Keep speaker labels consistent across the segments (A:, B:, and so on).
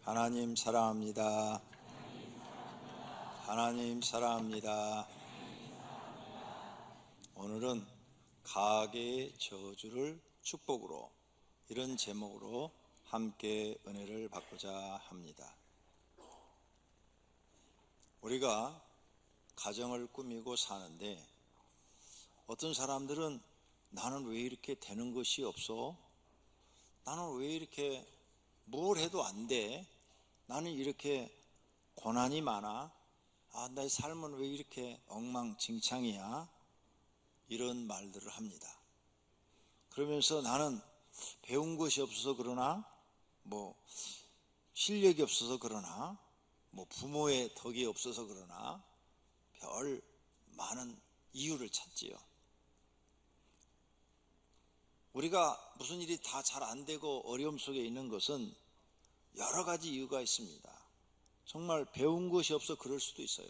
A: 하나님 사랑합니다. 하나님 사랑합니다. 오늘은 가계의 저주를 축복으로, 이런 제목으로 함께 은혜를 받고자 합니다. 우리가 가정을 꾸미고 사는데 어떤 사람들은 나는 왜 이렇게 되는 것이 없어? 나는 왜 이렇게 뭘 해도 안 돼? 나는 이렇게 고난이 많아? 나의 삶은 왜 이렇게 엉망진창이야? 이런 말들을 합니다. 그러면서 나는 배운 것이 없어서 그러나, 실력이 없어서 그러나, 부모의 덕이 없어서 그러나 별 많은 이유를 찾지요. 우리가 무슨 일이 다 잘 안 되고 어려움 속에 있는 것은 여러 가지 이유가 있습니다. 정말 배운 것이 없어 그럴 수도 있어요.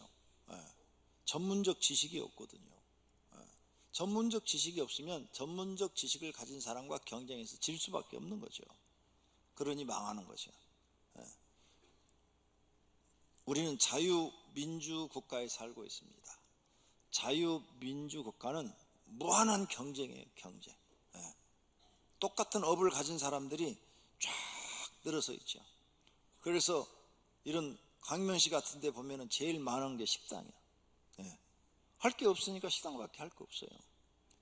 A: 전문적 지식이 없거든요. 전문적 지식이 없으면 전문적 지식을 가진 사람과 경쟁해서 질 수밖에 없는 거죠. 그러니 망하는 거죠. 우리는 자유민주 국가에 살고 있습니다. 자유민주 국가는 무한한 경쟁이에요. 경쟁. 똑같은 업을 가진 사람들이 쫙 늘어서 있죠. 그래서 이런 강면시 같은 데 보면은 제일 많은 게 식당이야. 할 게 없으니까 식당밖에 할 게 없어요.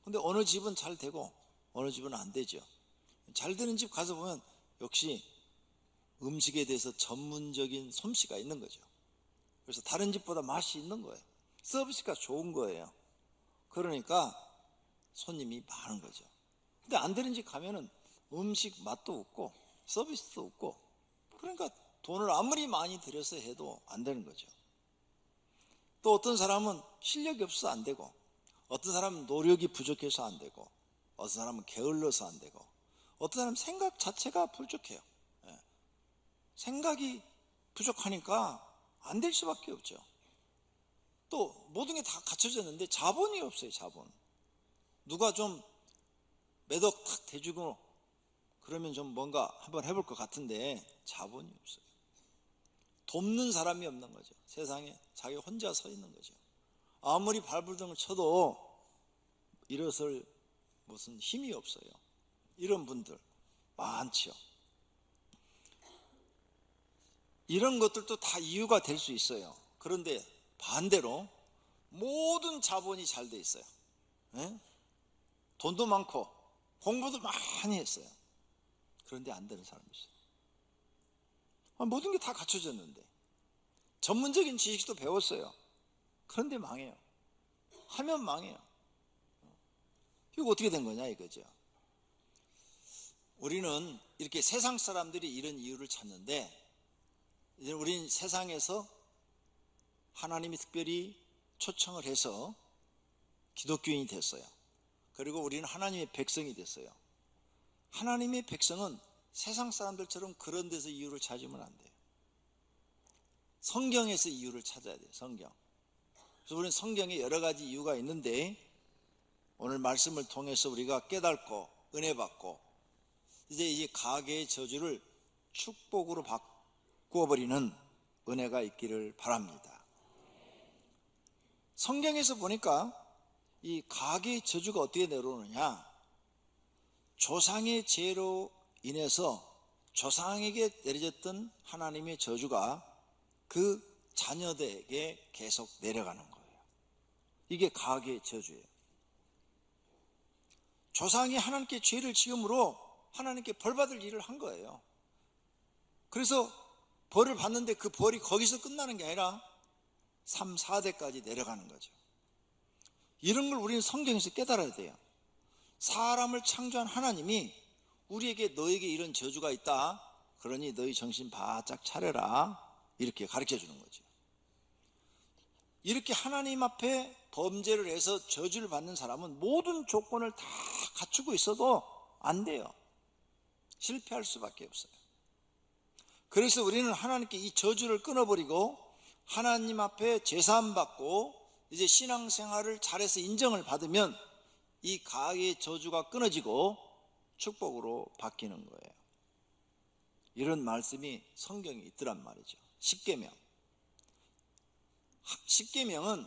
A: 근데 어느 집은 잘 되고 어느 집은 안 되죠. 잘 되는 집 가서 보면 역시 음식에 대해서 전문적인 솜씨가 있는 거죠. 그래서 다른 집보다 맛이 있는 거예요. 서비스가 좋은 거예요. 그러니까 손님이 많은 거죠. 근데 안 되는 집 가면은 음식 맛도 없고 서비스도 없고, 그러니까 돈을 아무리 많이 들여서 해도 안 되는 거죠. 또 어떤 사람은 실력이 없어서 안 되고, 어떤 사람은 노력이 부족해서 안 되고, 어떤 사람은 게을러서 안 되고, 어떤 사람은 생각 자체가 부족해요. 생각이 부족하니까 안 될 수밖에 없죠. 또 모든 게 다 갖춰졌는데 자본이 없어요. 자본. 누가 좀 매덕 탁 대주고 그러면 좀 뭔가 한번 해볼 것 같은데 자본이 없어요. 돕는 사람이 없는 거죠. 세상에 자기 혼자 서 있는 거죠. 아무리 발버둥을 쳐도 일어설 무슨 힘이 없어요. 이런 분들 많죠. 이런 것들도 다 이유가 될 수 있어요. 그런데 반대로 모든 자본이 잘 돼 있어요. 돈도 많고 공부도 많이 했어요. 그런데 안 되는 사람이 있어요. 모든 게 다 갖춰졌는데, 전문적인 지식도 배웠어요. 그런데 망해요. 하면 망해요. 이거 어떻게 된 거냐 이거죠. 우리는 이렇게 세상 사람들이 이런 이유를 찾는데, 이제 우리는 세상에서 하나님이 특별히 초청을 해서 기독교인이 됐어요. 그리고 우리는 하나님의 백성이 됐어요. 하나님의 백성은 세상 사람들처럼 그런 데서 이유를 찾으면 안 돼요. 성경에서 이유를 찾아야 돼요. 성경. 그래서 우리는 성경에 여러 가지 이유가 있는데, 오늘 말씀을 통해서 우리가 깨닫고 은혜 받고 이제 이 가계의 저주를 축복으로 바꾸어버리는 은혜가 있기를 바랍니다. 성경에서 보니까 이 가계의 저주가 어떻게 내려오느냐, 조상의 죄로 인해서 조상에게 내려졌던 하나님의 저주가 그 자녀들에게 계속 내려가는 거예요. 이게 가계의 저주예요. 조상이 하나님께 죄를 지음으로 하나님께 벌 받을 일을 한 거예요. 그래서 벌을 받는데 그 벌이 거기서 끝나는 게 아니라 3, 4대까지 내려가는 거죠. 이런 걸 우리는 성경에서 깨달아야 돼요. 사람을 창조한 하나님이 우리에게 너에게 이런 저주가 있다, 그러니 너희 정신 바짝 차려라, 이렇게 가르쳐 주는 거죠. 이렇게 하나님 앞에 범죄를 해서 저주를 받는 사람은 모든 조건을 다 갖추고 있어도 안 돼요. 실패할 수밖에 없어요. 그래서 우리는 하나님께 이 저주를 끊어버리고 하나님 앞에 제사함 받고 이제 신앙생활을 잘해서 인정을 받으면 이 가계의 저주가 끊어지고 축복으로 바뀌는 거예요. 이런 말씀이 성경에 있더란 말이죠. 십계명은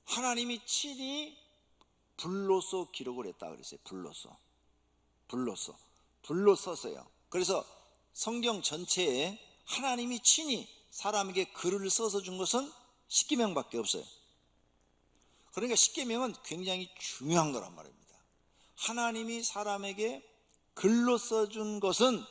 A: 하나님이 친히 불로써 기록을 했다 그랬어요. 불로 썼어요. 그래서 성경 전체에 하나님이 친히 사람에게 글을 써서 준 것은 십계명밖에 없어요. 그러니까 십계명은 굉장히 중요한 거란 말입니다. 하나님이 사람에게 글로 써준 것은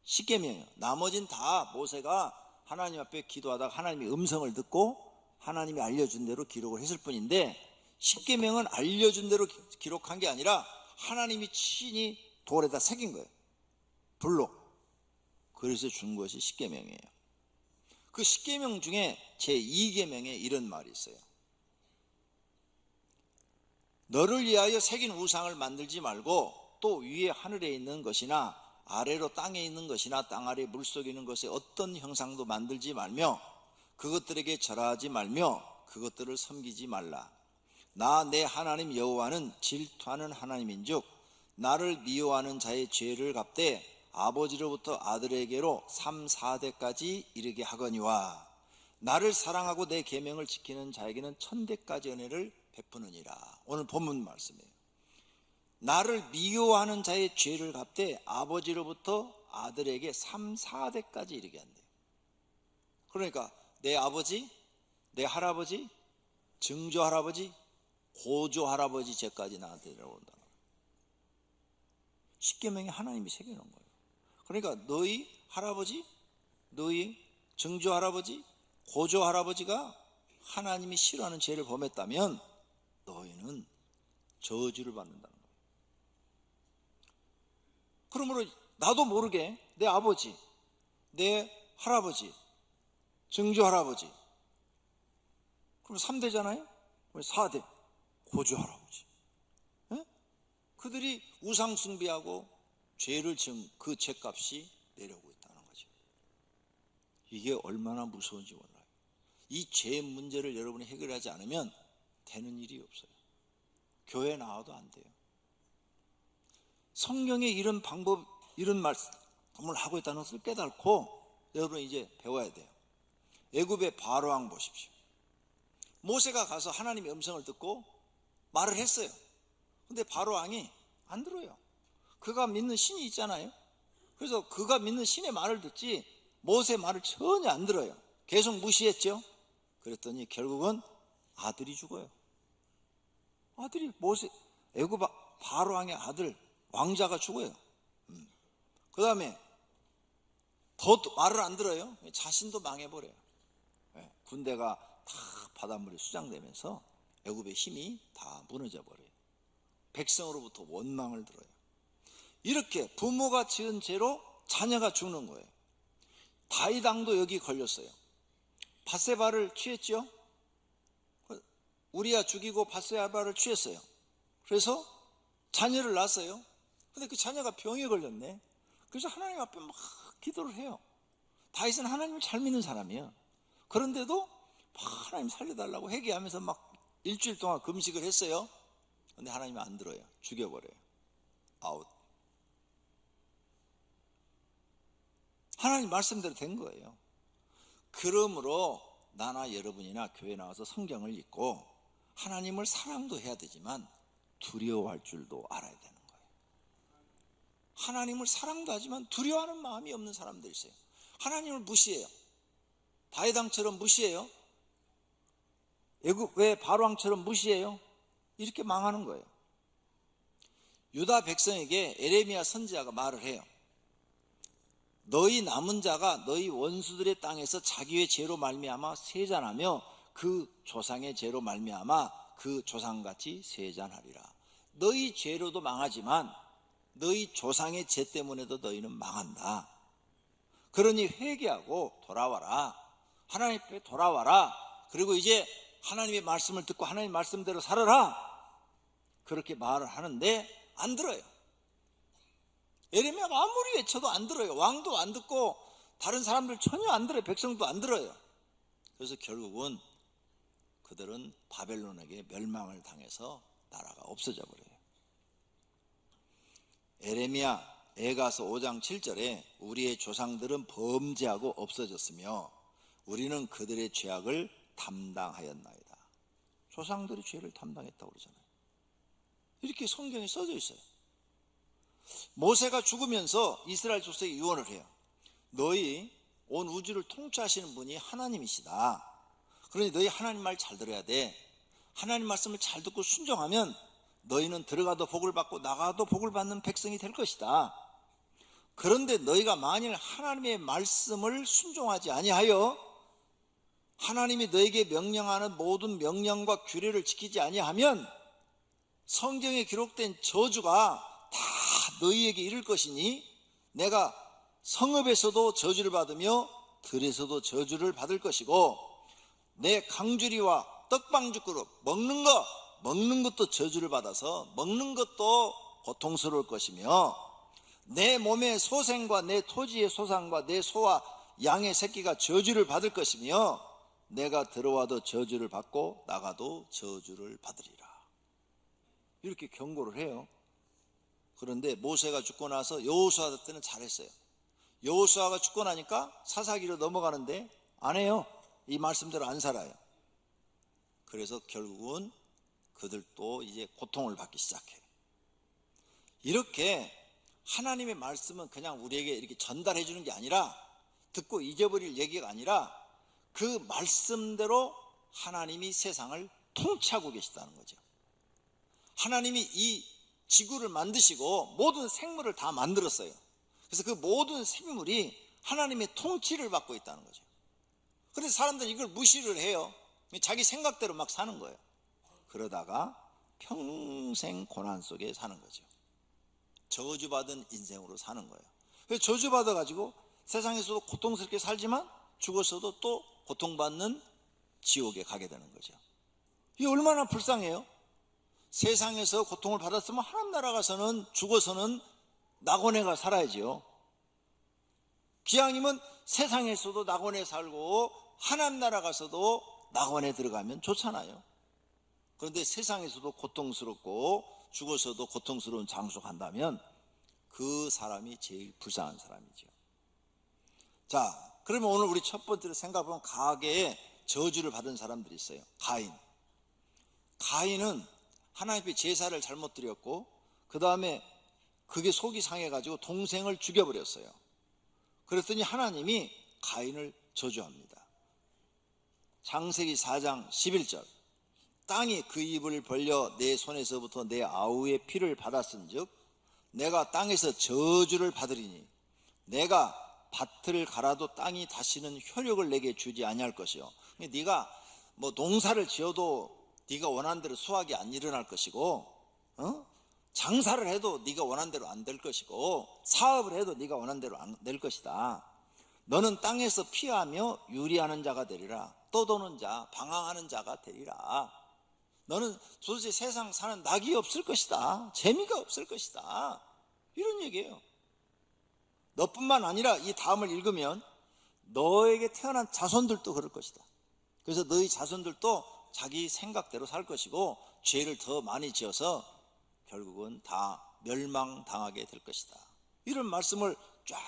A: 십계명이에요. 나머진 다 모세가 하나님 앞에 기도하다가 하나님의 음성을 듣고 하나님이 알려준 대로 기록을 했을 뿐인데, 십계명은 알려준 대로 기록한 게 아니라 하나님이 친히 돌에다 새긴 거예요. 불로. 그래서 준 것이 십계명이에요. 그 십계명 중에 제2계명에 이런 말이 있어요. 너를 위하여 새긴 우상을 만들지 말고 또 위에 하늘에 있는 것이나 아래로 땅에 있는 것이나 땅 아래 물속에 있는 것의 어떤 형상도 만들지 말며 그것들에게 절하지 말며 그것들을 섬기지 말라. 나 내 하나님 여호와는 질투하는 하나님인즉 나를 미워하는 자의 죄를 갚되 아버지로부터 아들에게로 3, 4대까지 이르게 하거니와 나를 사랑하고 내 계명을 지키는 자에게는 1000대까지 은혜를 베푸느니라. 오늘 본문 말씀이에요. 나를 미워하는 자의 죄를 갚되 아버지로부터 아들에게 3, 4대까지 이르게 한대요. 그러니까 내 아버지, 내 할아버지, 증조 할아버지, 고조 할아버지 죄까지 나한테 내려온다. 십계명이 하나님이 새겨놓은 거예요. 그러니까 너희 할아버지, 너희 증조 할아버지, 고조 할아버지가 하나님이 싫어하는 죄를 범했다면 너희는 저주를 받는다는 거예요. 그러므로 나도 모르게 내 아버지, 내 할아버지, 증조 할아버지, 그럼 3대잖아요? 4대, 고조 할아버지. 네? 그들이 우상 숭배하고 죄를 지은 그 죄값이 내려오고 있다는 거죠. 이게 얼마나 무서운지 몰라요. 이 죄 문제를 여러분이 해결하지 않으면 되는 일이 없어요. 교회 나와도 안 돼요. 성경에 이런 방법, 이런 말씀을 하고 있다는 것을 깨닫고 여러분 이제 배워야 돼요. 애굽의 바로왕 보십시오. 모세가 가서 하나님의 음성을 듣고 말을 했어요. 근데 바로왕이 안 들어요. 그가 믿는 신이 있잖아요. 그래서 그가 믿는 신의 말을 듣지 모세 말을 전혀 안 들어요. 계속 무시했죠. 그랬더니 결국은 아들이 죽어요. 아들이 애굽 바로왕의 아들 왕자가 죽어요. 그 다음에 더 말을 안 들어요. 자신도 망해버려요. 군대가 다 바닷물에 수장되면서 애굽의 힘이 다 무너져 버려요. 백성으로부터 원망을 들어요. 이렇게 부모가 지은 죄로 자녀가 죽는 거예요. 다윗 왕도 여기 걸렸어요. 밧세바를 취했죠. 우리야 죽이고 밧세바를 취했어요. 그래서 자녀를 낳았어요. 근데 그 자녀가 병에 걸렸네. 그래서 하나님 앞에 막 기도를 해요. 다윗은 하나님을 잘 믿는 사람이에요. 그런데도 막 하나님 살려달라고 회개하면서 막 일주일 동안 금식을 했어요. 근데 하나님이 안 들어요. 죽여버려요. 아웃. 하나님 말씀대로 된 거예요. 그러므로 나나 여러분이나 교회 나와서 성경을 읽고 하나님을 사랑도 해야 되지만 두려워할 줄도 알아야 되는 거예요. 하나님을 사랑도 하지만 두려워하는 마음이 없는 사람들이 있어요. 하나님을 무시해요. 다윗 왕처럼 무시해요. 애굽의 바로왕처럼 무시해요. 이렇게 망하는 거예요. 유다 백성에게 에레미야 선지자가 말을 해요. 너희 남은 자가 너희 원수들의 땅에서 자기의 죄로 말미암아 세잔하며 그 조상의 죄로 말미암아 그 조상같이 세잔하리라. 너희 죄로도 망하지만 너희 조상의 죄 때문에도 너희는 망한다. 그러니 회개하고 돌아와라. 하나님 앞에 돌아와라. 그리고 이제 하나님의 말씀을 듣고 하나님의 말씀대로 살아라. 그렇게 말을 하는데 안 들어요. 에레미야가 아무리 외쳐도 안 들어요. 왕도 안 듣고 다른 사람들 전혀 안 들어요. 백성도 안 들어요. 그래서 결국은 그들은 바벨론에게 멸망을 당해서 나라가 없어져 버려요. 에레미야 에가서 5장 7절에 우리의 조상들은 범죄하고 없어졌으며 우리는 그들의 죄악을 담당하였나이다. 조상들이 죄를 담당했다고 그러잖아요. 이렇게 성경에 써져 있어요. 모세가 죽으면서 이스라엘 족속에 유언을 해요. 너희 온 우주를 통치하시는 분이 하나님이시다. 그러니 너희 하나님 말 잘 들어야 돼. 하나님 말씀을 잘 듣고 순종하면 너희는 들어가도 복을 받고 나가도 복을 받는 백성이 될 것이다. 그런데 너희가 만일 하나님의 말씀을 순종하지 아니하여 하나님이 너에게 명령하는 모든 명령과 규례를 지키지 아니하면 성경에 기록된 저주가 다 너희에게 이를 것이니 내가 성읍에서도 저주를 받으며 들에서도 저주를 받을 것이고 내 강주리와 떡방주 그릇 먹는 것도 저주를 받아서 먹는 것도 고통스러울 것이며 내 몸의 소생과 내 토지의 소산과 내 소와 양의 새끼가 저주를 받을 것이며 내가 들어와도 저주를 받고 나가도 저주를 받으리라. 이렇게 경고를 해요. 그런데 모세가 죽고 나서 여호수아 때는 잘했어요. 여호수아가 죽고 나니까 사사기로 넘어가는데 안 해요. 이 말씀대로 안 살아요. 그래서 결국은 그들도 이제 고통을 받기 시작해요. 이렇게 하나님의 말씀은 그냥 우리에게 이렇게 전달해 주는 게 아니라 듣고 잊어버릴 얘기가 아니라 그 말씀대로 하나님이 세상을 통치하고 계시다는 거죠. 하나님이 이 지구를 만드시고 모든 생물을 다 만들었어요. 그래서 그 모든 생물이 하나님의 통치를 받고 있다는 거죠. 그래서 사람들이 이걸 무시를 해요. 자기 생각대로 막 사는 거예요. 그러다가 평생 고난 속에 사는 거죠. 저주받은 인생으로 사는 거예요. 그래서 저주받아가지고 세상에서도 고통스럽게 살지만 죽었어도 또 고통받는 지옥에 가게 되는 거죠. 이게 얼마나 불쌍해요. 세상에서 고통을 받았으면 하나님 나라 가서는 죽어서는 낙원에 살아야지요. 기왕이면 세상에서도 낙원에 살고 하나님 나라 가서도 낙원에 들어가면 좋잖아요. 그런데 세상에서도 고통스럽고 죽어서도 고통스러운 장소 간다면 그 사람이 제일 불쌍한 사람이죠. 자, 그러면 오늘 우리 첫 번째로 생각해보면 가계에 저주를 받은 사람들이 있어요. 가인은 하나님께 제사를 잘못 드렸고 그 다음에 그게 속이 상해가지고 동생을 죽여버렸어요. 그랬더니 하나님이 가인을 저주합니다. 창세기 4장 11절 땅이 그 입을 벌려 내 손에서부터 내 아우의 피를 받았은즉 내가 땅에서 저주를 받으리니 내가 밭을 갈아도 땅이 다시는 효력을 내게 주지 아니할 것이요. 네가 뭐 농사를 지어도 네가 원하는 대로 수확이 안 일어날 것이고 장사를 해도 네가 원하는 대로 안 될 것이고 사업을 해도 네가 원하는 대로 안 될 것이다. 너는 땅에서 피하며 유리하는 자가 되리라. 떠도는 자, 방황하는 자가 되리라. 너는 도대체 세상 사는 낙이 없을 것이다. 재미가 없을 것이다. 이런 얘기예요. 너뿐만 아니라 이 다음을 읽으면 너에게 태어난 자손들도 그럴 것이다. 그래서 너희 자손들도 자기 생각대로 살 것이고 죄를 더 많이 지어서 결국은 다 멸망당하게 될 것이다. 이런 말씀을 쫙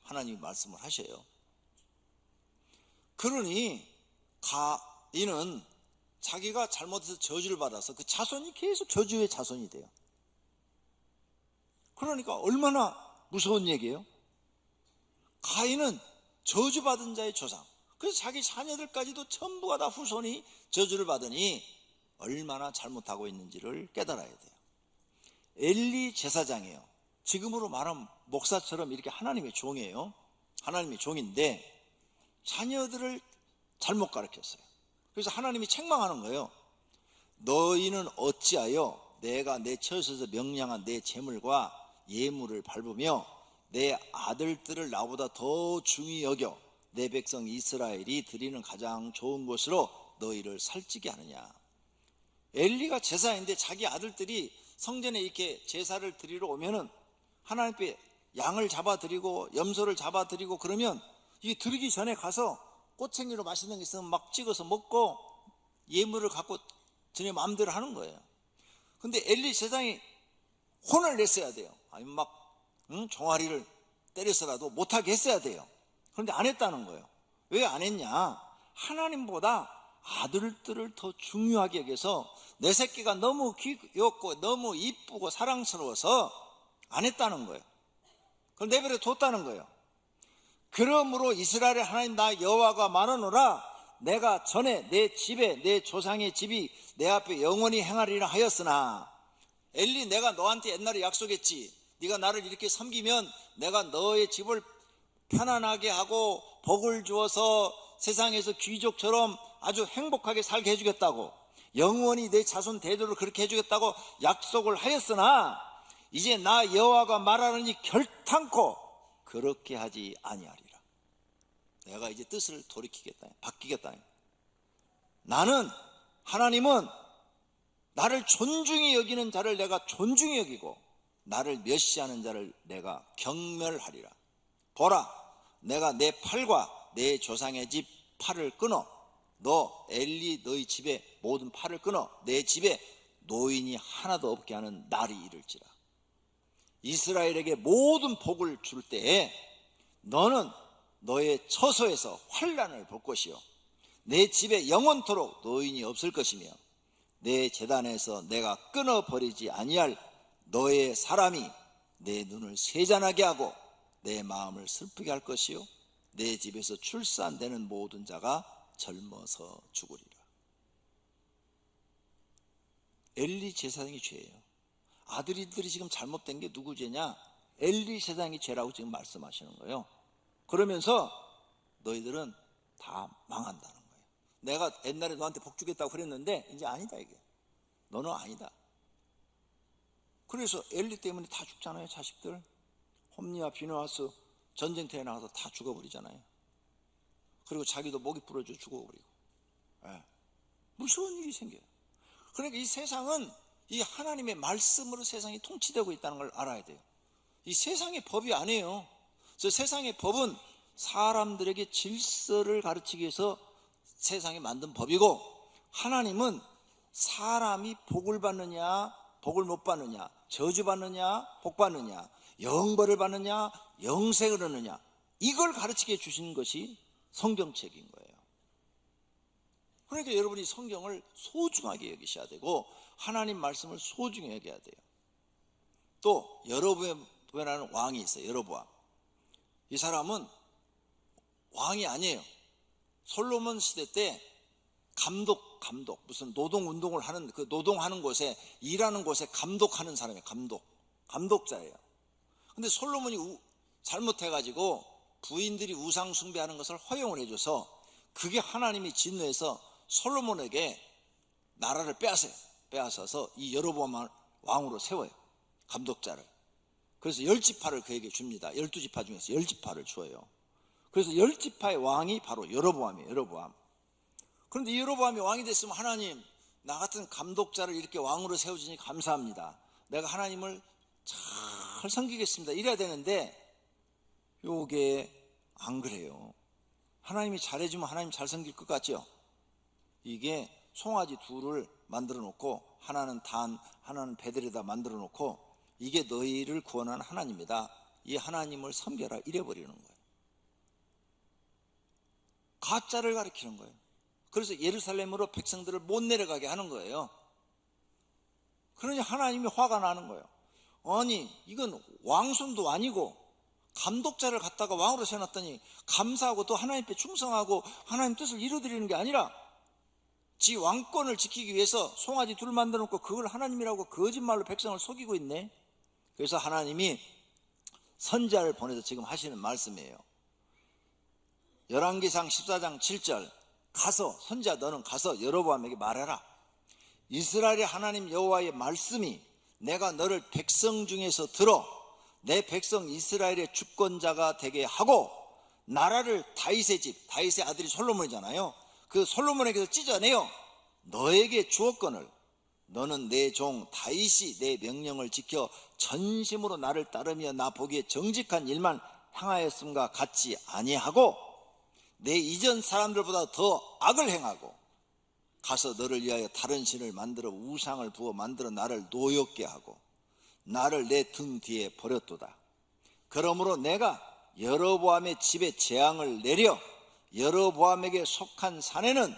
A: 하나님이 말씀을 하셔요. 그러니 가인은 자기가 잘못해서 저주를 받아서 그 자손이 계속 저주의 자손이 돼요. 그러니까 얼마나 무서운 얘기예요. 가인은 저주받은 자의 조상. 그래서 자기 자녀들까지도 전부가 다 후손이 저주를 받으니 얼마나 잘못하고 있는지를 깨달아야 돼요. 엘리 제사장이에요. 지금으로 말하면 목사처럼 이렇게 하나님의 종이에요. 하나님의 종인데 자녀들을 잘못 가르쳤어요. 그래서 하나님이 책망하는 거예요. 너희는 어찌하여 내가 내 처소에서 명령한 내 재물과 예물을 밟으며 내 아들들을 나보다 더 중히 여겨 내 백성 이스라엘이 드리는 가장 좋은 것으로 너희를 살찌게 하느냐. 엘리가 제사인데 자기 아들들이 성전에 이렇게 제사를 드리러 오면은 하나님께 양을 잡아드리고 염소를 잡아드리고 그러면 이 드리기 전에 가서 꼬챙이로 맛있는 게 있으면 막 찍어서 먹고 예물을 갖고 전에 마음대로 하는 거예요. 근데 엘리 제사장이 혼을 냈어야 돼요. 아니면 막 종아리를 때려서라도 못하게 했어야 돼요. 그런데 안 했다는 거예요. 왜 안 했냐? 하나님보다 아들들을 더 중요하게 여겨서 내 새끼가 너무 귀엽고 너무 이쁘고 사랑스러워서 안 했다는 거예요. 그걸 내버려 뒀다는 거예요. 그러므로 이스라엘의 하나님 나 여호와가 말하노라, 내가 전에 내 집에 내 조상의 집이 내 앞에 영원히 행하리라 하였으나, 엘리 내가 너한테 옛날에 약속했지, 네가 나를 이렇게 섬기면 내가 너의 집을 편안하게 하고 복을 주어서 세상에서 귀족처럼 아주 행복하게 살게 해주겠다고, 영원히 내 자손 대대로 그렇게 해주겠다고 약속을 하였으나 이제 나 여호와가 말하느니 결탄코 그렇게 하지 아니하리라. 내가 이제 뜻을 돌이키겠다, 바뀌겠다. 나는, 하나님은 나를 존중히 여기는 자를 내가 존중히 여기고 나를 멸시하는 자를 내가 경멸하리라. 보라, 내가 내 팔과 내 조상의 집 팔을 끊어 너 엘리 너희 집에 모든 팔을 끊어 내 집에 노인이 하나도 없게 하는 날이 이를지라. 이스라엘에게 모든 복을 줄 때에 너는 너의 처소에서 환난을 볼 것이요 내 집에 영원토록 노인이 없을 것이며 내 제단에서 내가 끊어버리지 아니할 너의 사람이 내 눈을 세잔하게 하고 내 마음을 슬프게 할 것이요 내 집에서 출산되는 모든 자가 젊어서 죽으리라. 엘리 제사장이 죄예요. 아들이들이 지금 잘못된 게 누구 죄냐? 엘리 제사장이 죄라고 지금 말씀하시는 거예요. 그러면서 너희들은 다 망한다는 거예요. 내가 옛날에 너한테 복 주겠다고 그랬는데 이제 아니다, 이게. 너는 아니다. 그래서 엘리 때문에 다 죽잖아요. 자식들. 홈리와 비누아스 전쟁터에 나가서 다 죽어버리잖아요. 그리고 자기도 목이 부러져 죽어버리고. 무서운 일이 생겨요. 그러니까 이 세상은 이 하나님의 말씀으로 세상이 통치되고 있다는 걸 알아야 돼요. 이 세상의 법이 아니에요. 저 세상의 법은 사람들에게 질서를 가르치기 위해서 세상에 만든 법이고, 하나님은 사람이 복을 받느냐 복을 못 받느냐, 저주 받느냐 복 받느냐, 영벌을 받느냐 영생을 얻느냐, 이걸 가르치게 주신 것이 성경책인 거예요. 그러니까 여러분이 성경을 소중하게 여기셔야 되고 하나님 말씀을 소중히 여겨야 돼요. 또 여로보암이라는 왕이 있어요. 여로보암. 이 사람은 왕이 아니에요. 솔로몬 시대 때 감독 무슨 노동운동을 하는, 그 노동하는 곳에, 일하는 곳에 감독하는 사람이에요. 감독자예요. 근데 솔로몬이 잘못해가지고 부인들이 우상 숭배하는 것을 허용을 해줘서 그게 하나님이 진노해서 솔로몬에게 나라를 빼앗아서 이 여로보암 왕으로 세워요. 감독자를. 그래서 10지파를 그에게 줍니다. 12지파 중에서 10지파를 주어요. 그래서 10지파의 왕이 바로 여로보암이에요. 여로보암. 그런데 이 여로보암이 왕이 됐으면, 하나님, 나 같은 감독자를 이렇게 왕으로 세워주니 감사합니다. 내가 하나님을 잘 섬기겠습니다. 이래야 되는데 요게 안 그래요. 하나님이 잘해주면 하나님 잘 섬길 것 같죠? 이게 송아지 둘을 만들어 놓고 하나는 단, 하나는 배들에다 만들어 놓고 이게 너희를 구원한 하나님이다, 이 하나님을 섬겨라, 이래버리는 거예요. 가짜를 가리키는 거예요. 그래서 예루살렘으로 백성들을 못 내려가게 하는 거예요. 그러니 하나님이 화가 나는 거예요. 아니, 이건 왕손도 아니고 감독자를 갖다가 왕으로 세워놨더니 감사하고 또 하나님께 충성하고 하나님 뜻을 이루어드리는 게 아니라 지 왕권을 지키기 위해서 송아지 둘 만들어 놓고 그걸 하나님이라고 거짓말로 백성을 속이고 있네. 그래서 하나님이 선지자를 보내서 지금 하시는 말씀이에요. 열왕기상 14장 7절, 가서, 선지자 너는 가서 여로보암에게 말해라. 이스라엘의 하나님 여호와의 말씀이 내가 너를 백성 중에서 들어 내 백성 이스라엘의 주권자가 되게 하고 나라를 다윗의 집, 다윗의 아들이 솔로몬이잖아요. 그 솔로몬에게서 찢어내어 너에게 주었거늘 너는 내 종 다윗이 내 명령을 지켜 전심으로 나를 따르며 나 보기에 정직한 일만 행하였음과 같지 아니하고 내 이전 사람들보다 더 악을 행하고 가서 너를 위하여 다른 신을 만들어 우상을 부어 만들어 나를 노엽게 하고 나를 내 등 뒤에 버렸도다. 그러므로 내가 여로보암의 집에 재앙을 내려 여로보암에게 속한 산에는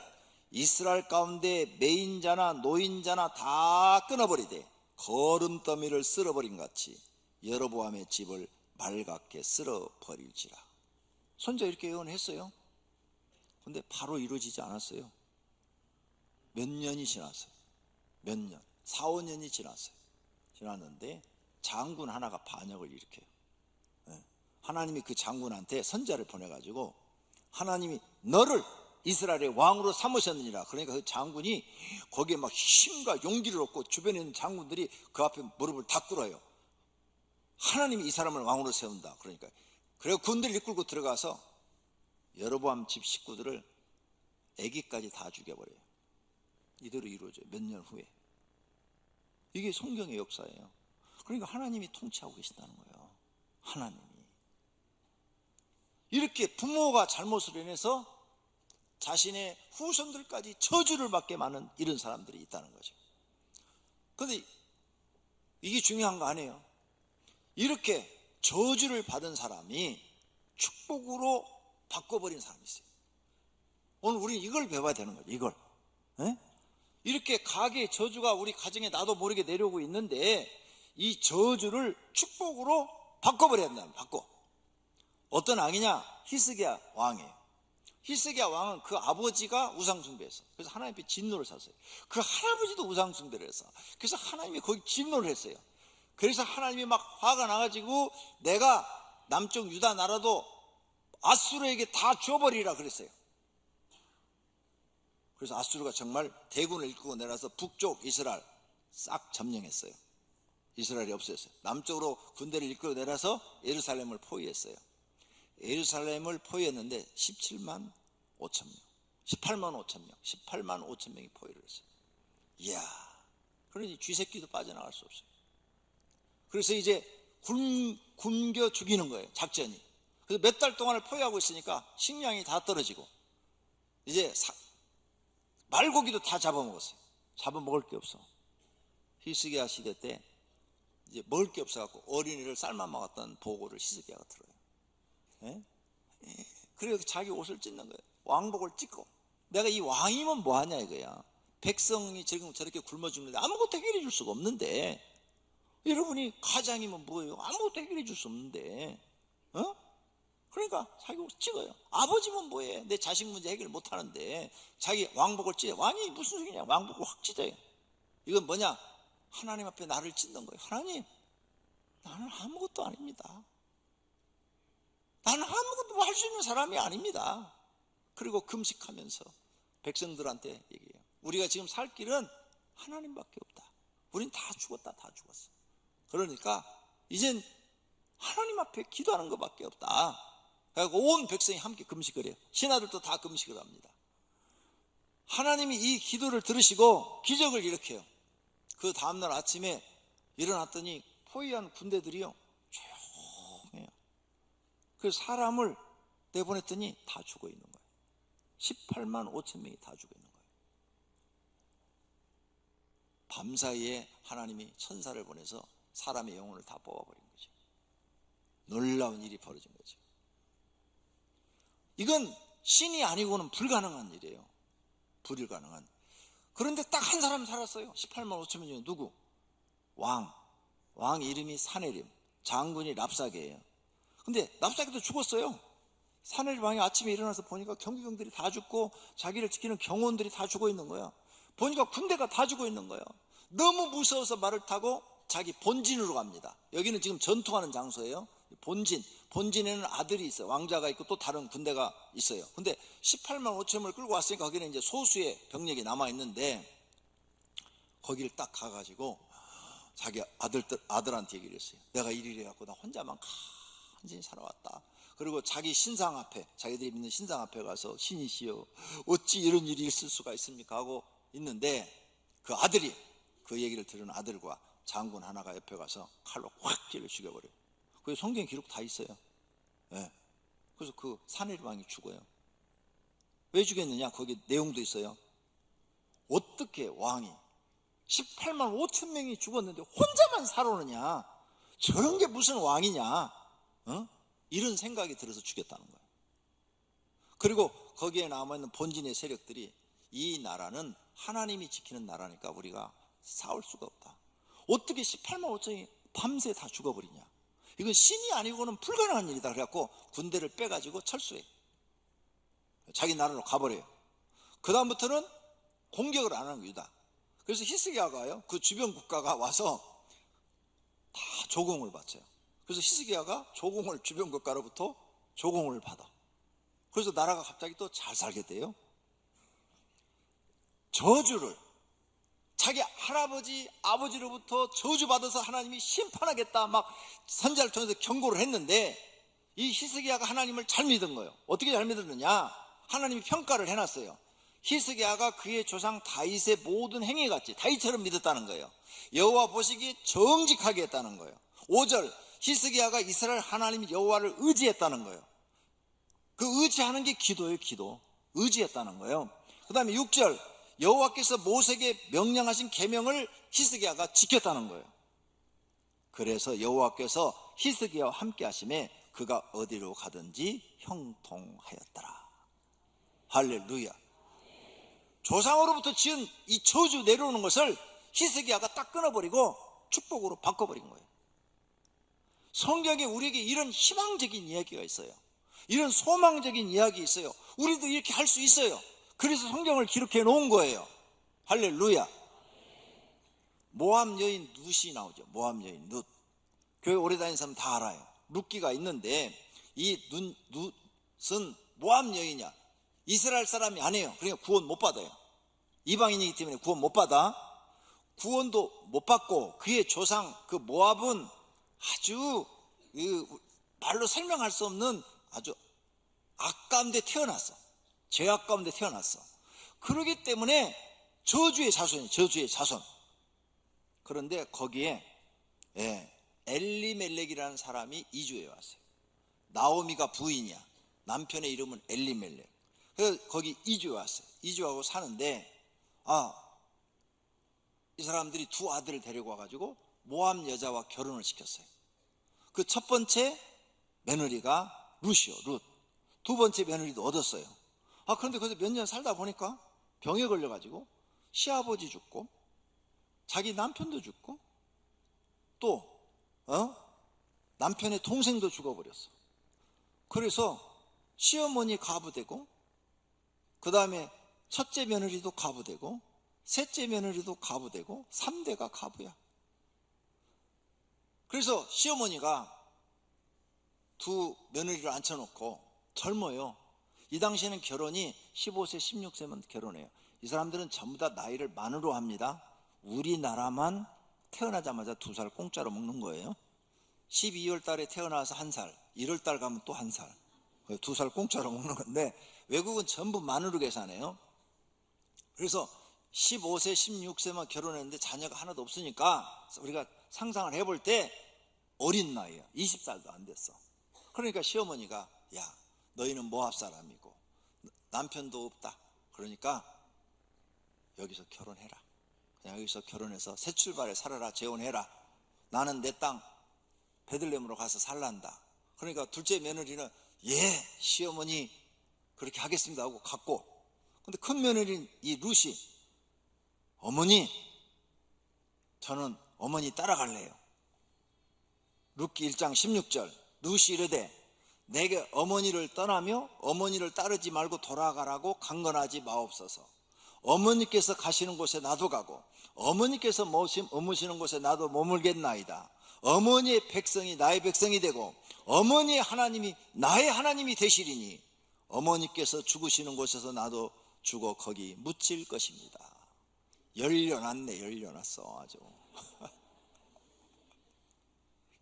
A: 이스라엘 가운데 매인자나 노인자나 다 끊어버리되 거름더미를 쓸어버린 같이 여로보암의 집을 맑게 쓸어버릴지라. 선지자 이렇게 예언했어요. 근데 바로 이루어지지 않았어요. 몇 년이 지났어요. 몇 년, 4, 5년이 지났는데 장군 하나가 반역을 일으켜요. 하나님이 그 장군한테 선지자를 보내가지고 하나님이 너를 이스라엘의 왕으로 삼으셨느니라. 그러니까 그 장군이 거기에 막 힘과 용기를 얻고 주변에 있는 장군들이 그 앞에 무릎을 다 꿇어요. 하나님이 이 사람을 왕으로 세운다. 그러니까 그리고 군대를 이끌고 들어가서 여로보암 집 식구들을 아기까지 다 죽여버려요. 이대로 이루어져요. 몇 년 후에. 이게 성경의 역사예요. 그러니까 하나님이 통치하고 계신다는 거예요. 하나님이 이렇게 부모가 잘못을 인해서 자신의 후손들까지 저주를 받게 많은 이런 사람들이 있다는 거죠. 그런데 이게 중요한 거 아니에요. 이렇게 저주를 받은 사람이 축복으로 바꿔버린 사람이 있어요. 오늘 우리는 이걸 배워야 되는 거죠. 이걸. 이렇게 가게의 저주가 우리 가정에 나도 모르게 내려오고 있는데 이 저주를 축복으로 바꿔버려야 된다. 바꿔. 어떤 왕이냐? 히스기야 왕이에요. 히스기야 왕은 그 아버지가 우상숭배했어. 그래서 하나님 앞에 진노를 샀어요. 그 할아버지도 우상숭배를 했어. 그래서 하나님이 거기 진노를 했어요. 그래서 하나님이 막 화가 나가지고 내가 남쪽 유다 나라도 아수르에게 다 줘버리라 그랬어요. 그래서 아수르가 정말 대군을 이끌고 내려서 북쪽 이스라엘 싹 점령했어요. 이스라엘이 없어졌어요. 남쪽으로 군대를 이끌고 내려서 예루살렘을 포위했어요. 예루살렘을 포위했는데 17만 5천 명, 18만 5천 명, 18만 5천 명이 포위를 했어요. 이야, 그러니 쥐새끼도 빠져나갈 수 없어요. 그래서 이제 굶겨 죽이는 거예요, 작전이. 그래서 몇 달 동안을 포위하고 있으니까 식량이 다 떨어지고 이제 말고기도 다 잡아먹었어요. 잡아먹을 게 없어. 히스기야 시대 때 이제 먹을 게 없어갖고 어린이를 삶아 먹었던 보고를 히스기야가 들어요. 그래서 자기 옷을 찢는 거예요. 왕복을 찢고. 내가 이 왕이면 뭐하냐 이거야. 백성이 지금 저렇게 굶어 죽는데 아무것도 해결해 줄 수가 없는데, 여러분이 가장이면 뭐예요? 아무것도 해결해 줄 수 없는데, 그러니까 자기 옷 찍어요. 아버지면 뭐해? 내 자식 문제 해결 못 하는데 자기 왕복을 찢어요. 왕이 무슨 소리냐? 왕복을 확 찢어요. 이건 뭐냐? 하나님 앞에 나를 찢는 거예요. 하나님, 나는 아무것도 아닙니다. 나는 아무것도 할 수 있는 사람이 아닙니다. 그리고 금식하면서 백성들한테 얘기해요. 우리가 지금 살 길은 하나님밖에 없다. 우린 다 죽었다. 다 죽었어. 그러니까 이젠 하나님 앞에 기도하는 것밖에 없다. 그래서 온 백성이 함께 금식을 해요. 신하들도 다 금식을 합니다. 하나님이 이 기도를 들으시고 기적을 일으켜요. 그 다음날 아침에 일어났더니 포위한 군대들이요 조용해요. 그래서 사람을 내보냈더니 다 죽어 있는 거예요. 18만 5천 명이 다 죽어 있는 거예요. 밤사이에 하나님이 천사를 보내서 사람의 영혼을 다 뽑아버린 거죠. 놀라운 일이 벌어진 거죠. 이건 신이 아니고는 불가능한 일이에요. 불가능한. 그런데 딱 한 사람 살았어요. 18만 5천 명 중에 누구? 왕 이름이 사네립, 장군이 랍사게예요. 근데 랍사게도 죽었어요. 사네립 왕이 아침에 일어나서 보니까 경비병들이 다 죽고 자기를 지키는 경호원들이 다 죽어 있는 거예요. 보니까 군대가 다 죽어 있는 거예요. 너무 무서워서 말을 타고 자기 본진으로 갑니다. 여기는 지금 전투하는 장소예요. 본진에는 아들이 있어요. 왕자가 있고 또 다른 군대가 있어요. 근데 18만 5천 명을 끌고 왔으니까 거기는 이제 소수의 병력이 남아있는데, 거기를 딱 가가지고 자기 아들한테 얘기를 했어요. 내가 이리래 갖고 나 혼자만 간신히 살아왔다. 그리고 자기 신상 앞에, 자기들이 믿는 신상 앞에 가서 신이시여 어찌 이런 일이 있을 수가 있습니까 하고 있는데, 그 아들이, 그 얘기를 들은 아들과 장군 하나가 옆에 가서 칼로 확 찔러 죽여버려요. 그 성경 기록 다 있어요. 네. 그래서 그 사네립 왕이 죽어요. 왜 죽였느냐? 거기 내용도 있어요. 어떻게 왕이 18만 5천 명이 죽었는데 혼자만 살아오느냐? 저런 게 무슨 왕이냐? 이런 생각이 들어서 죽였다는 거예요. 그리고 거기에 남아있는 본진의 세력들이 이 나라는 하나님이 지키는 나라니까 우리가 싸울 수가 없다. 어떻게 18만 5천이 밤새 다 죽어버리냐. 이건 신이 아니고는 불가능한 일이다. 그래갖고 군대를 빼가지고 철수해. 자기 나라로 가버려요. 그 다음부터는 공격을 안 하는 유다. 그래서 히스기야가요, 그 주변 국가가 와서 다 조공을 바쳐요. 그래서 히스기야가 조공을, 주변 국가로부터 조공을 받아. 그래서 나라가 갑자기 또 잘 살게 돼요. 저주를, 자기 할아버지, 아버지로부터 저주받아서 하나님이 심판하겠다 막 선지자를 통해서 경고를 했는데, 이 히스기야가 하나님을 잘 믿은 거예요. 어떻게 잘 믿었느냐? 하나님이 평가를 해놨어요. 히스기야가 그의 조상 다윗의 모든 행위 같이 다윗처럼 믿었다는 거예요. 여호와 보시기에 정직하게 했다는 거예요. 5절, 히스기야가 이스라엘 하나님 여호와를 의지했다는 거예요. 그 의지하는 게 기도예요. 기도, 의지했다는 거예요. 그 다음에 6절, 여호와께서 모세에게 명령하신 계명을 히스기야가 지켰다는 거예요. 그래서 여호와께서 히스기야와 함께 하심에 그가 어디로 가든지 형통하였더라. 할렐루야. 조상으로부터 지은 이 저주 내려오는 것을 히스기야가 딱 끊어버리고 축복으로 바꿔버린 거예요. 성경에 우리에게 이런 희망적인 이야기가 있어요. 이런 소망적인 이야기 있어요. 우리도 이렇게 할 수 있어요. 그래서 성경을 기록해 놓은 거예요. 할렐루야. 모압 여인 룻이 나오죠. 모압 여인 룻. 교회 오래 다니는 사람 다 알아요. 룻기가 있는데 이 룻은 모압 여인이야. 이스라엘 사람이 아니에요. 그러니까 구원 못 받아요. 이방인이기 때문에 구원 못 받아. 구원도 못 받고 그의 조상 그 모압은 아주 말로 설명할 수 없는 아주 악 가운데 태어났어. 죄악 가운데 태어났어. 그러기 때문에 저주의 자손이에요. 저주의 자손. 그런데 거기에 엘리멜렉이라는 사람이 이주해 왔어요. 나오미가 부인이야. 남편의 이름은 엘리멜렉. 그래서 거기 이주해 왔어요. 이주하고 사는데 이 사람들이 두 아들을 데리고 와가지고 모압 여자와 결혼을 시켰어요. 그 첫 번째 며느리가 룻이요. 룻. 두 번째 며느리도 얻었어요. 그런데 거기서 몇 년 살다 보니까 병에 걸려가지고 시아버지 죽고 자기 남편도 죽고 또 남편의 동생도 죽어버렸어. 그래서 시어머니 가부되고 그 다음에 첫째 며느리도 가부되고 셋째 며느리도 가부되고 3대가 가부야. 그래서 시어머니가 두 며느리를 앉혀놓고 젊어요. 이 당시에는 결혼이 15세 16세면 결혼해요. 이 사람들은 전부 다 나이를 만으로 합니다. 우리나라만 태어나자마자 2살 공짜로 먹는 거예요. 12월 달에 태어나서 1살, 1월 달 가면 또 1살, 2살 공짜로 먹는 건데 외국은 전부 만으로 계산해요. 그래서 15세 16세만 결혼했는데 자녀가 하나도 없으니까 우리가 상상을 해볼 때 어린 나이야. 20살도 안 됐어. 그러니까 시어머니가 야, 너희는 모압 사람이고 남편도 없다. 그러니까 여기서 결혼해라. 그냥 여기서 결혼해서 새 출발에 살아라. 재혼해라. 나는 내 땅 베들레헴으로 가서 살란다. 그러니까 둘째 며느리는 예, 시어머니 그렇게 하겠습니다 하고 갔고, 근데 큰 며느리인 이 룻이 어머니, 저는 어머니 따라갈래요. 룻기 1장 16절 룻이 이르되 내게 어머니를 떠나며 어머니를 따르지 말고 돌아가라고 강건하지 마옵소서. 어머니께서 가시는 곳에 나도 가고 어머니께서 머무시는 곳에 나도 머물겠나이다. 어머니의 백성이 나의 백성이 되고 어머니의 하나님이 나의 하나님이 되시리니 어머니께서 죽으시는 곳에서 나도 죽어 거기 묻힐 것입니다. 열려놨네. 열려놨어 아주.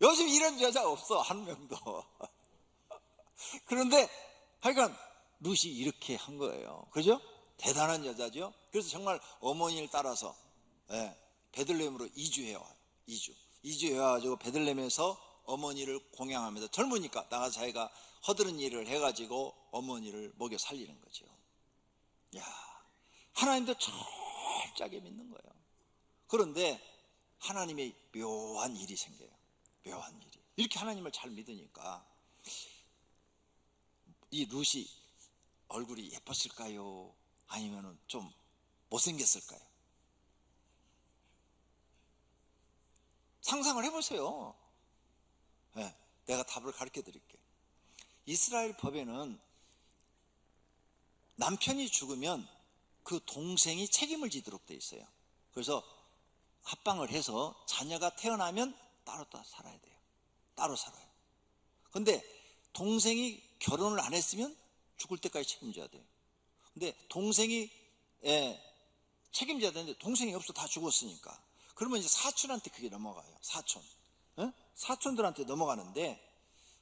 A: 요즘 이런 여자 없어 한 명도. 그런데 하여간 룻이 이렇게 한 거예요. 그죠? 대단한 여자죠. 그래서 정말 어머니를 따라서 베들레헴으로 이주해와요. 이주해와가지고 베들레헴에서 어머니를 공양하면서 젊으니까 나가서 자기가 허드른 일을 해가지고 어머니를 먹여 살리는 거죠. 야, 하나님도 철저하게 믿는 거예요. 그런데 하나님의 묘한 일이 생겨요. 묘한 일이. 이렇게 하나님을 잘 믿으니까 이 룻이 얼굴이 예뻤을까요? 아니면 좀 못생겼을까요? 상상을 해보세요. 네, 내가 답을 가르쳐 드릴게요. 이스라엘 법에는 남편이 죽으면 그 동생이 책임을 지도록 돼 있어요. 그래서 합방을 해서 자녀가 태어나면 따로 살아야 돼요. 따로 살아요. 근데 동생이 결혼을 안 했으면 죽을 때까지 책임져야 돼요. 근데 동생이 책임져야 되는데 동생이 없어, 다 죽었으니까. 그러면 이제 사촌한테 그게 넘어가요. 사촌. 사촌들한테 넘어가는데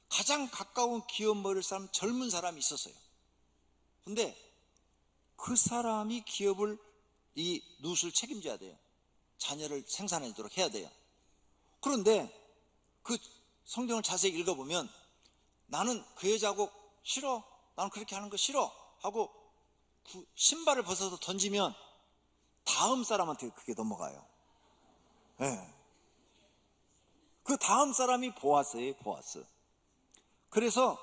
A: 가장 가까운 기업을 사람, 젊은 사람이 있었어요. 근데 그 사람이 기업을, 이 룻을 책임져야 돼요. 자녀를 생산하도록 해야 돼요. 그런데 그 성경을 자세히 읽어보면 나는 그 여자하고 싫어, 나는 그렇게 하는 거 싫어 하고 신발을 벗어서 던지면 다음 사람한테 그게 넘어가요. 네. 그 다음 사람이 보아스예요. 보아스. 그래서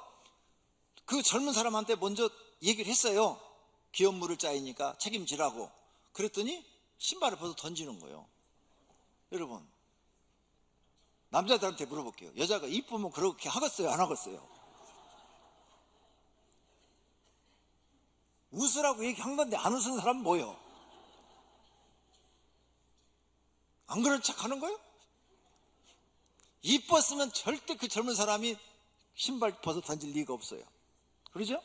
A: 그 젊은 사람한테 먼저 얘기를 했어요. 기업물을 짜이니까 책임지라고. 그랬더니 신발을 벗어 던지는 거예요. 여러분, 남자들한테 물어볼게요. 여자가 이쁘면 그렇게 하겠어요, 안 하겠어요? 웃으라고 얘기한 건데 안 웃은 사람 뭐예요? 안 그런 척 하는 거예요? 이뻤으면 절대 그 젊은 사람이 신발 벗어 던질 리가 없어요. 그러죠?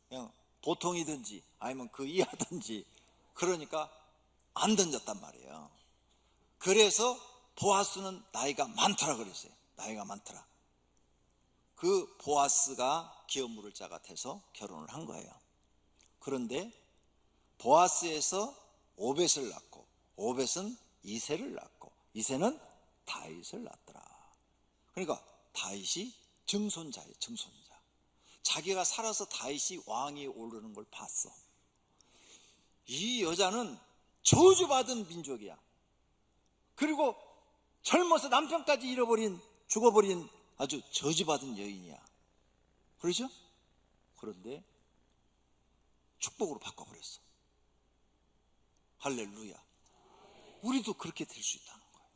A: 그냥 보통이든지 아니면 그 이하든지. 그러니까 안 던졌단 말이에요. 그래서 보아스는 나이가 많더라 그랬어요. 나이가 많더라. 그 보아스가 기업물을 자가 돼서 결혼을 한 거예요. 그런데 보아스에서 오벳을 낳고, 오벳은 이새를 낳고, 이새는 다윗을 낳더라. 그러니까 다윗이 증손자예요. 증손자. 자기가 살아서 다윗이 왕위에 오르는 걸 봤어. 이 여자는 저주받은 민족이야. 그리고 젊어서 남편까지 잃어버린, 죽어버린 아주 저주받은 여인이야. 그러죠? 그런데 축복으로 바꿔버렸어. 할렐루야. 우리도 그렇게 될 수 있다는 거예요.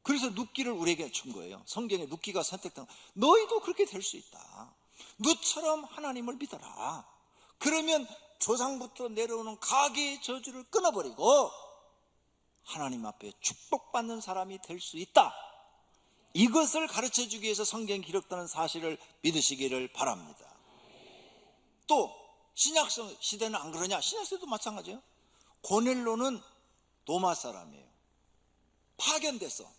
A: 그래서 룻기를 우리에게 준 거예요. 성경에 룻기가 선택된, 너희도 그렇게 될 수 있다. 룻처럼 하나님을 믿어라. 그러면 조상부터 내려오는 가계의 저주를 끊어버리고 하나님 앞에 축복받는 사람이 될 수 있다. 이것을 가르쳐주기 위해서 성경에 기록되는 사실을 믿으시기를 바랍니다. 또 신약 시대는 안 그러냐? 신약 시대도 마찬가지예요. 고넬로는 로마 사람이에요. 파견돼서,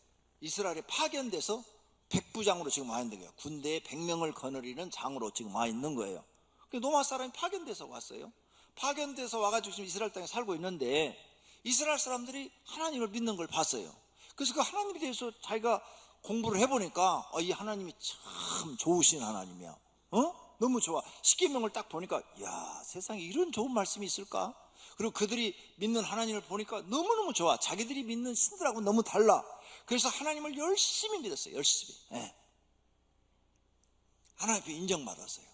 A: 이스라엘에 파견돼서 백부장으로 지금 와 있는 거예요. 군대에 100명을 거느리는 장으로 지금 와 있는 거예요. 로마 사람이 파견돼서 왔어요. 파견돼서 와가지고 지금 이스라엘 땅에 살고 있는데 이스라엘 사람들이 하나님을 믿는 걸 봤어요. 그래서 그 하나님에 대해서 자기가 공부를 해보니까 이 하나님이 참 좋으신 하나님이야. 너무 좋아. 십계명을 딱 보니까 야, 세상에 이런 좋은 말씀이 있을까? 그리고 그들이 믿는 하나님을 보니까 너무너무 좋아. 자기들이 믿는 신들하고 너무 달라. 그래서 하나님을 열심히 믿었어요. 열심히. 하나님 앞에 인정받았어요.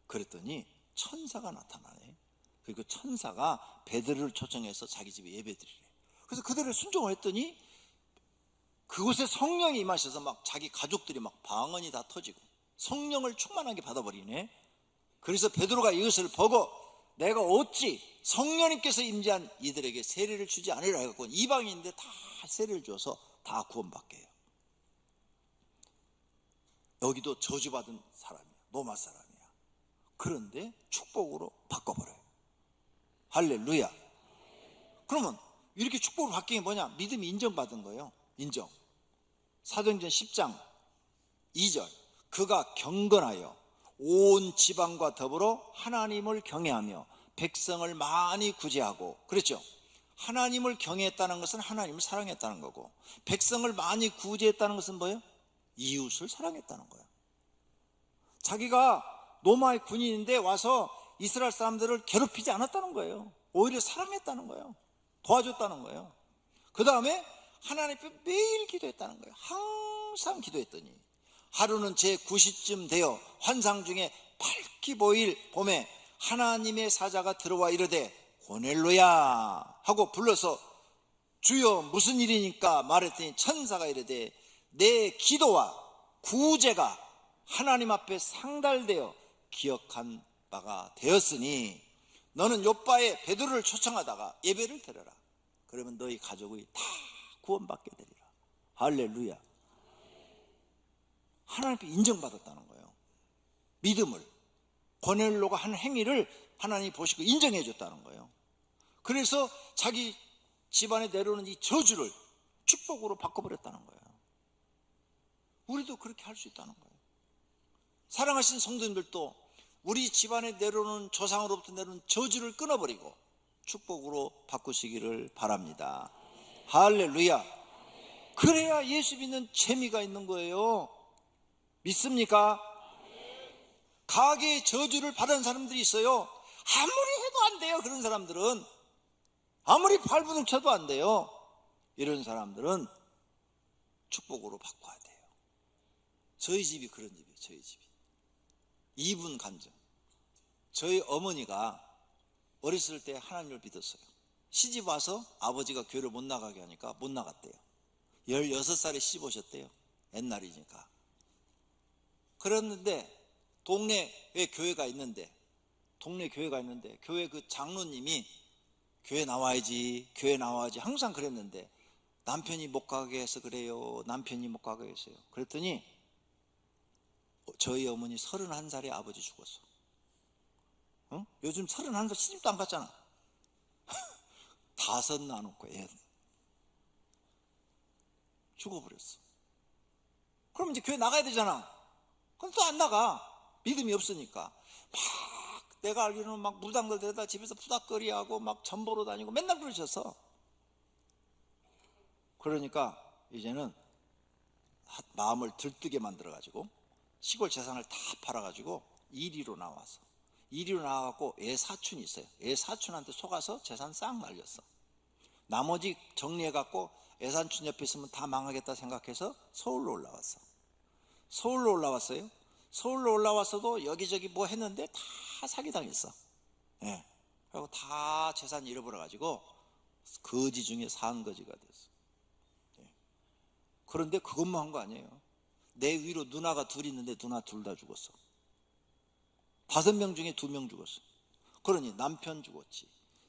A: 그랬더니 천사가 나타나네. 그리고 천사가 베드로를 초청해서 자기 집에 예배드리래. 그래서 그들을 순종을 했더니 그곳에 성령이 임하셔서 막 자기 가족들이 막 방언이 다 터지고 성령을 충만하게 받아버리네. 그래서 베드로가 이것을 보고 내가 어찌 성령님께서 임재한 이들에게 세례를 주지 않으리라 해갖고 이방인인데 다 세례를 줘서 다 구원받게 해요. 여기도 저주받은 사람이야. 로마 사람이야. 그런데 축복으로 바꿔버려요. 할렐루야. 그러면 이렇게 축복으로 바뀐 게 뭐냐? 믿음이 인정받은 거예요. 인정. 사도행전 10장 2절, 그가 경건하여 온 지방과 더불어 하나님을 경외하며 백성을 많이 구제하고. 그렇죠? 하나님을 경외했다는 것은 하나님을 사랑했다는 거고, 백성을 많이 구제했다는 것은 뭐예요? 이웃을 사랑했다는 거예요. 자기가 로마의 군인인데 와서 이스라엘 사람들을 괴롭히지 않았다는 거예요. 오히려 사랑했다는 거예요. 도와줬다는 거예요. 그 다음에 하나님 앞에 매일 기도했다는 거예요. 항상 기도했더니 하루는 제9시쯤 되어 환상 중에 밝게 보일 봄에 하나님의 사자가 들어와 이르되 고넬로야 하고 불러서 주여 무슨 일이니까 말했더니 천사가 이르되 내 기도와 구제가 하나님 앞에 상달되어 기억한 바가 되었으니 너는 요바에 베드로를 초청하다가 예배를 드려라. 그러면 너희 가족이 다 구원받게 되리라. 할렐루야. 하나님 앞에 인정받았다는 거예요. 믿음을, 고넬로가 한 행위를 하나님이 보시고 인정해 줬다는 거예요. 그래서 자기 집안에 내려오는 이 저주를 축복으로 바꿔버렸다는 거예요. 우리도 그렇게 할 수 있다는 거예요. 사랑하신 성도님들도 우리 집안에 내려오는 조상으로부터 내려오는 저주를 끊어버리고 축복으로 바꾸시기를 바랍니다. 할렐루야. 그래야 예수 믿는 재미가 있는 거예요. 믿습니까? 가게의 저주를 받은 사람들이 있어요. 아무리 해도 안 돼요. 그런 사람들은 아무리 발부둥 쳐도 안 돼요. 이런 사람들은 축복으로 바꿔야 돼요. 저희 집이 그런 집이에요. 저희 집이 이분 간증. 저희 어머니가 어렸을 때 하나님을 믿었어요. 시집 와서 아버지가 교회를 못 나가게 하니까 못 나갔대요. 16살에 시집 오셨대요. 옛날이니까. 그랬는데 동네에 교회가 있는데 교회 그 장로님이 교회 나와야지 항상 그랬는데 남편이 못 가게 해서 그래요. 남편이 못 가게 했어요. 그랬더니 저희 어머니 31살에 아버지 죽었어. 요즘 31살 시집도 안 갔잖아. 5 나놓고 애 죽어버렸어. 그럼 이제 교회 나가야 되잖아. 그럼 또 안 나가. 믿음이 없으니까. 막 내가 알기로는 막 무당들 데려다 집에서 푸닥거리하고 막 전보로 다니고 맨날 그러셨어. 그러니까 이제는 마음을 들뜨게 만들어가지고 시골 재산을 다 팔아가지고 이리로 나와서 이리로 나와갖고 애 사촌이 있어요. 애 사촌한테 속아서 재산 싹 날렸어. 나머지 정리해갖고 애 사촌 옆에 있으면 다 망하겠다 생각해서 서울로 올라왔어. 서울로 올라왔어요. 서울로 올라왔어도 여기저기 뭐 했는데 다 사기당했어. 예. 그리고 다 재산 잃어버려가지고 거지 중에 산거지가 됐어. 예. 그런데 그것만 한 거 아니에요. 내 위로 누나가 둘 있는데 누나 둘 다 죽었어. 5명 중에 2명 죽었어. 그러니 남편 죽었지,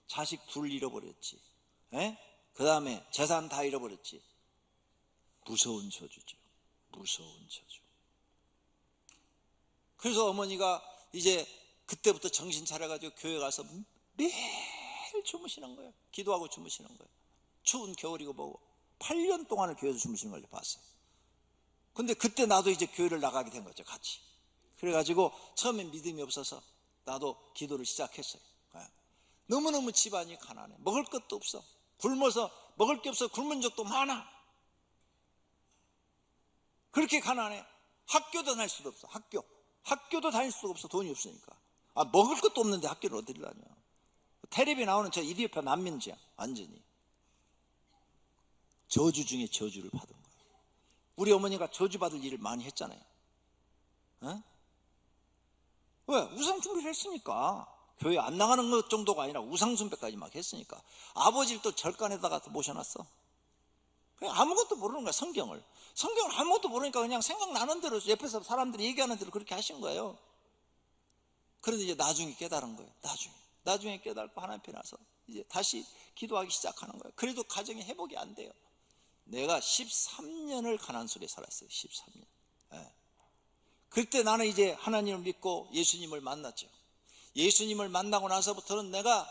A: 자식 둘 잃어버렸지, 그 다음에 재산 다 잃어버렸지. 무서운 저주죠. 무서운 저주. 그래서 어머니가 이제 그때부터 정신 차려가지고 교회 가서 매일 주무시는 거예요. 기도하고 주무시는 거예요. 추운 겨울이고 뭐고 8년 동안을 교회에서 주무시는 걸 봤어요. 근데 그때 나도 이제 교회를 나가게 된 거죠, 같이. 그래가지고 처음엔 믿음이 없어서 나도 기도를 시작했어요. 너무너무 집안이 가난해. 먹을 것도 없어. 굶어서 먹을 게 없어. 굶은 적도 많아. 그렇게 가난해. 학교도 다닐 수도 없어. 학교도 다닐 수가 없어. 돈이 없으니까. 먹을 것도 없는데 학교를 어디를 다녀. 텔레비 나오는 저 이디오피아 난민지야. 완전히 저주 중에 저주를 받은 거야. 우리 어머니가 저주받을 일을 많이 했잖아요. 왜? 우상숭배를 했으니까. 교회 안 나가는 것 정도가 아니라 우상숭배까지 막 했으니까. 아버지를 또 절간에다가 모셔놨어. 그냥 아무것도 모르는 거야. 성경을 아무것도 모르니까 그냥 생각나는 대로 옆에서 사람들이 얘기하는 대로 그렇게 하신 거예요. 그런데 이제 나중에 깨달은 거예요. 나중에 깨달고 하나님 앞에 나서 이제 다시 기도하기 시작하는 거예요. 그래도 가정이 회복이 안 돼요. 내가 13년을 가난 속에 살았어요. 13년. 그때 나는 이제 하나님을 믿고 예수님을 만났죠. 예수님을 만나고 나서부터는 내가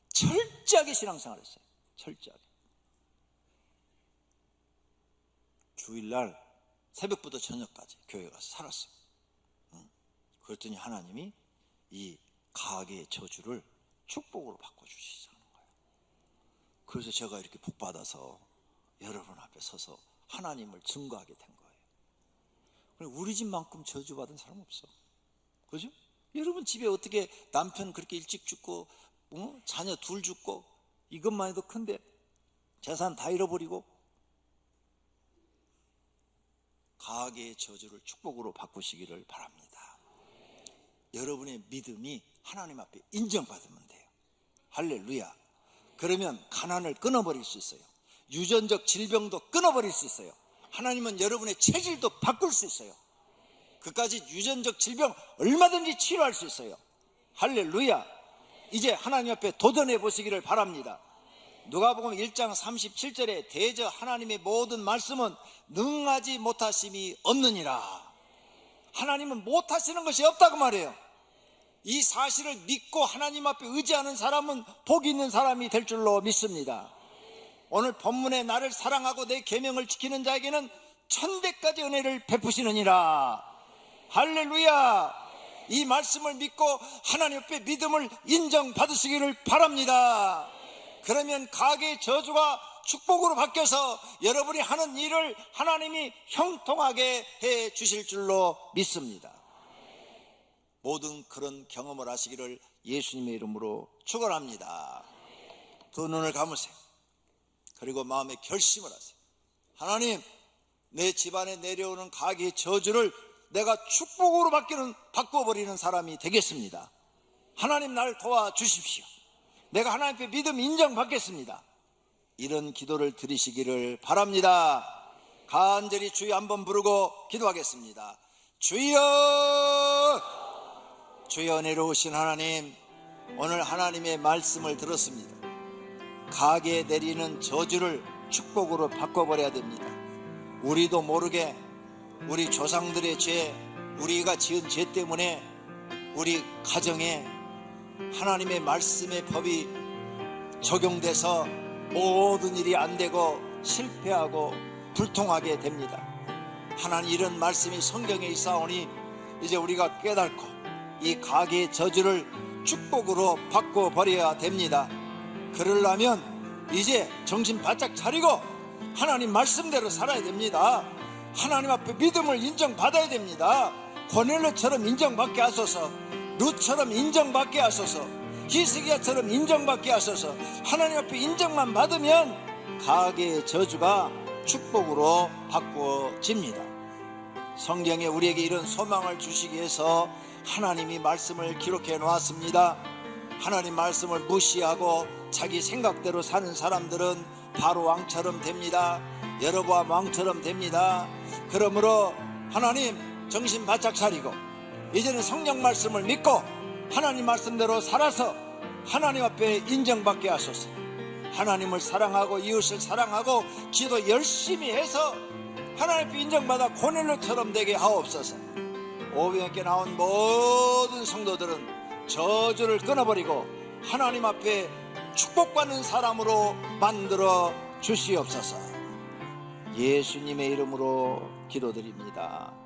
A: 철저하게 신앙생활을 했어요. 철저하게. 주일날 새벽부터 저녁까지 교회 가서 살았어요. 그랬더니 하나님이 이 가게의 저주를 축복으로 바꿔주시자는 거예요. 그래서 제가 이렇게 복받아서 여러분 앞에 서서 하나님을 증거하게 된 거예요. 우리 집만큼 저주받은 사람 없어. 그죠? 여러분 집에 어떻게 남편 그렇게 일찍 죽고 자녀 둘 죽고 이것만 해도 큰데 재산 다 잃어버리고 가계의 저주를 축복으로 바꾸시기를 바랍니다. 여러분의 믿음이 하나님 앞에 인정받으면 돼요. 할렐루야. 그러면 가난을 끊어버릴 수 있어요. 유전적 질병도 끊어버릴 수 있어요. 하나님은 여러분의 체질도 바꿀 수 있어요. 그까지 유전적 질병 얼마든지 치료할 수 있어요. 할렐루야. 이제 하나님 앞에 도전해 보시기를 바랍니다. 누가복음 1장 37절에 대저 하나님의 모든 말씀은 능하지 못하심이 없느니라. 하나님은 못하시는 것이 없다고 말해요. 이 사실을 믿고 하나님 앞에 의지하는 사람은 복 있는 사람이 될 줄로 믿습니다. 오늘 본문에 나를 사랑하고 내 계명을 지키는 자에게는 천대까지 은혜를 베푸시느니라. 할렐루야. 이 말씀을 믿고 하나님 앞에 믿음을 인정받으시기를 바랍니다. 그러면 가계의 저주가 축복으로 바뀌어서 여러분이 하는 일을 하나님이 형통하게 해 주실 줄로 믿습니다. 모든 그런 경험을 하시기를 예수님의 이름으로 축원합니다. 두 눈을 감으세요. 그리고 마음에 결심을 하세요. 하나님, 내 집안에 내려오는 가계의 저주를 내가 축복으로 바꿔버리는 사람이 되겠습니다. 하나님, 날 도와주십시오. 내가 하나님 앞에 믿음 인정받겠습니다. 이런 기도를 드리시기를 바랍니다. 간절히 주여 한번 부르고 기도하겠습니다. 주여, 주여 은혜로우신 하나님, 오늘 하나님의 말씀을 들었습니다. 가게에 내리는 저주를 축복으로 바꿔버려야 됩니다. 우리도 모르게 우리 조상들의 죄, 우리가 지은 죄 때문에 우리 가정에 하나님의 말씀의 법이 적용돼서 모든 일이 안 되고 실패하고 불통하게 됩니다. 하나님, 이런 말씀이 성경에 있사오니 이제 우리가 깨닫고 이 가계의 저주를 축복으로 바꿔버려야 됩니다. 그러려면 이제 정신 바짝 차리고 하나님 말씀대로 살아야 됩니다. 하나님 앞에 믿음을 인정받아야 됩니다. 고넬료처럼 인정받게 하소서, 룻처럼 인정받게 하소서, 히스기야처럼 인정받게 하소서. 하나님 앞에 인정만 받으면 가계의 저주가 축복으로 바꾸어집니다. 성경에 우리에게 이런 소망을 주시기 위해서 하나님이 말씀을 기록해 놓았습니다. 하나님 말씀을 무시하고 자기 생각대로 사는 사람들은 바로 왕처럼 됩니다. 여로보암 왕처럼 됩니다. 그러므로 하나님, 정신 바짝 차리고 이제는 성령 말씀을 믿고 하나님 말씀대로 살아서 하나님 앞에 인정받게 하소서. 하나님을 사랑하고 이웃을 사랑하고 기도 열심히 해서 하나님 앞에 인정받아 고넬료처럼 되게 하옵소서. 오병이께 나온 모든 성도들은 저주를 끊어버리고 하나님 앞에 축복받는 사람으로 만들어 주시옵소서. 예수님의 이름으로 기도드립니다.